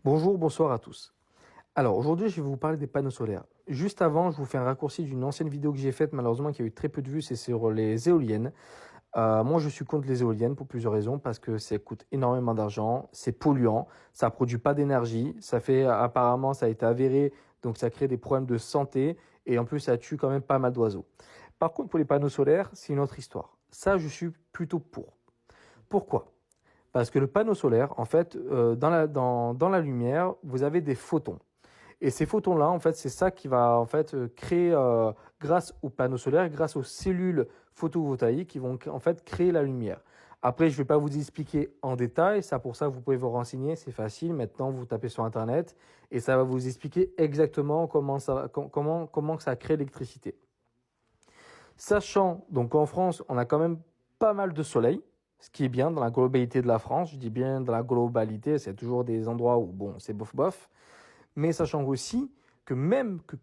Bonjour, bonsoir à tous. Alors aujourd'hui, je vais vous parler des panneaux solaires. Juste avant, je vous fais un raccourci d'une ancienne vidéo que j'ai faite, malheureusement qui a eu très peu de vues, c'est sur les éoliennes. Moi, je suis contre les éoliennes pour plusieurs raisons, parce que ça coûte énormément d'argent, c'est polluant, ça produit pas d'énergie, ça fait apparemment, ça a été avéré, donc ça crée des problèmes de santé, et en plus, ça tue quand même pas mal d'oiseaux. Par contre, pour les panneaux solaires, c'est une autre histoire. Ça, je suis plutôt pour. Pourquoi? Parce que le panneau solaire, en fait, dans la lumière, vous avez des photons. Et ces photons-là, en fait, c'est ça qui va en fait créer, grâce aux panneaux solaires, grâce aux cellules photovoltaïques, qui vont en fait créer la lumière. Après, je ne vais pas vous expliquer en détail. Ça, pour ça, vous pouvez vous renseigner. C'est facile. Maintenant, vous tapez sur Internet et ça va vous expliquer exactement comment ça crée l'électricité. Sachant donc qu'en France, on a quand même pas mal de soleil, ce qui est bien dans la globalité de la France. Je dis bien dans la globalité, c'est toujours des endroits où bon, c'est bof bof. Mais sachant aussi que même que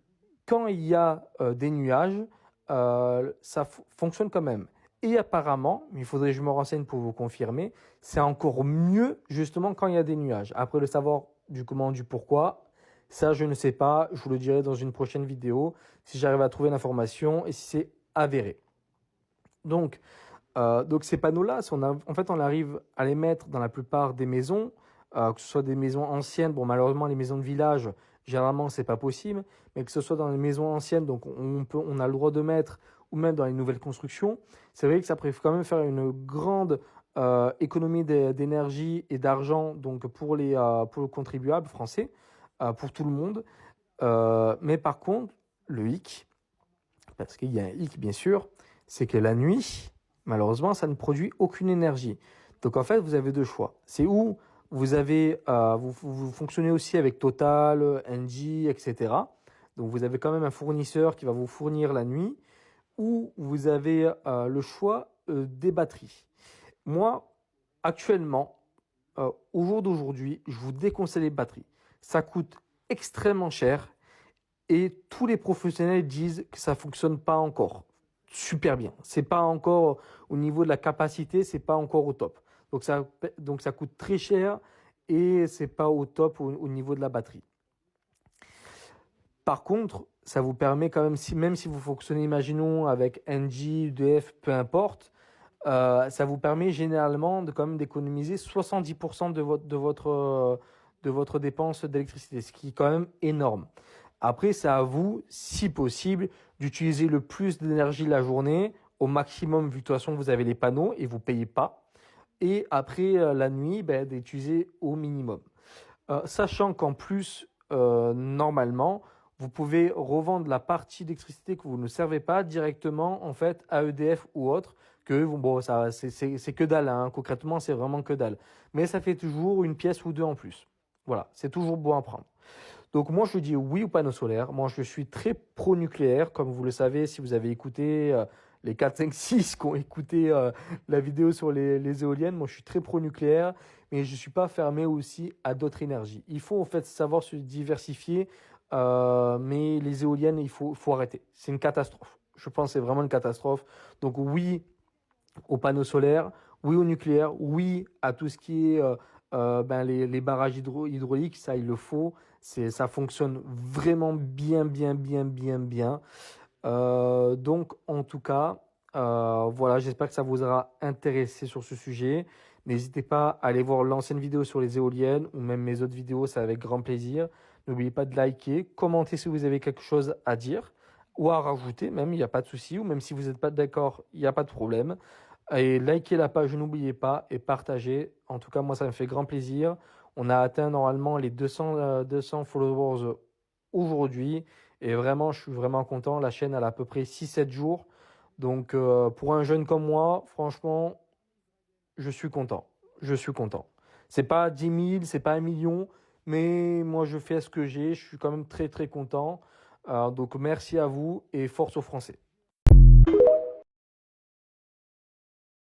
quand il y a des nuages, ça fonctionne quand même. Et apparemment, mais il faudrait que je me renseigne pour vous confirmer, c'est encore mieux justement quand il y a des nuages. Après le savoir du comment, du pourquoi, ça je ne sais pas, je vous le dirai dans une prochaine vidéo si j'arrive à trouver l'information et si c'est avéré. Donc ces panneaux-là, en fait, on arrive à les mettre dans la plupart des maisons, que ce soit des maisons anciennes. Bon, malheureusement, les maisons de village, généralement, c'est pas possible, mais que ce soit dans les maisons anciennes, donc on a le droit de mettre, ou même dans les nouvelles constructions. C'est vrai que ça peut quand même faire une grande économie d'énergie et d'argent, donc pour le contribuable français, pour tout le monde. Mais par contre, le hic, parce qu'il y a un hic bien sûr, c'est que la nuit, malheureusement, ça ne produit aucune énergie. Donc en fait, vous avez deux choix. C'est où vous fonctionnez aussi avec Total, Engie, etc. Donc vous avez quand même un fournisseur qui va vous fournir la nuit, ou vous avez le choix des batteries. Moi, actuellement, au jour d'aujourd'hui, je vous déconseille les batteries. Ça coûte extrêmement cher et tous les professionnels disent que ça fonctionne pas encore super bien. C'est pas encore au niveau de la capacité, c'est pas encore au top. Donc ça coûte très cher et c'est pas au top au niveau de la batterie. Par contre, ça vous permet quand même, même si vous fonctionnez, imaginons, avec Engie, EDF, peu importe, ça vous permet généralement de quand même d'économiser 70% de votre dépense d'électricité, ce qui est quand même énorme. Après, c'est à vous, si possible, d'utiliser le plus d'énergie la journée, au maximum, vu que de toute façon, vous avez les panneaux et vous payez pas. Et après, la nuit, d'utiliser au minimum. Sachant qu'en plus, normalement, vous pouvez revendre la partie d'électricité que vous ne servez pas directement en fait à EDF ou autre. Que bon, ça c'est que dalle, hein. Concrètement, c'est vraiment que dalle. Mais ça fait toujours une pièce ou deux en plus. Voilà, c'est toujours bon à prendre. Donc moi je dis oui aux panneaux solaires. Moi je suis très pro-nucléaire, comme vous le savez si vous avez écouté les 4, 5, 6 qui ont écouté la vidéo sur les éoliennes. Moi je suis très pro-nucléaire, mais je suis pas fermé aussi à d'autres énergies. Il faut en fait savoir se diversifier, mais les éoliennes il faut arrêter. C'est une catastrophe. Je pense que c'est vraiment une catastrophe. Donc oui aux panneaux solaires, oui au nucléaire, oui à tout ce qui est les barrages hydrauliques, ça il le faut. Ça fonctionne vraiment bien, bien, bien, bien, bien. Donc en tout cas, voilà, j'espère que ça vous aura intéressé sur ce sujet. N'hésitez pas à aller voir l'ancienne vidéo sur les éoliennes ou même mes autres vidéos, c'est avec grand plaisir. N'oubliez pas de liker, commenter si vous avez quelque chose à dire ou à rajouter, même, il n'y a pas de souci, ou même si vous n'êtes pas d'accord, il n'y a pas de problème. Et likez la page, n'oubliez pas, et partagez. En tout cas, moi, ça me fait grand plaisir. On a atteint normalement les 200 followers aujourd'hui. Et vraiment, je suis vraiment content. La chaîne, elle a à peu près 6-7 jours. Donc, pour un jeune comme moi, franchement, je suis content. Je suis content. C'est pas 10 000, c'est pas 1 million, mais moi, je fais ce que j'ai. Je suis quand même très, très content. Donc, merci à vous et force aux Français.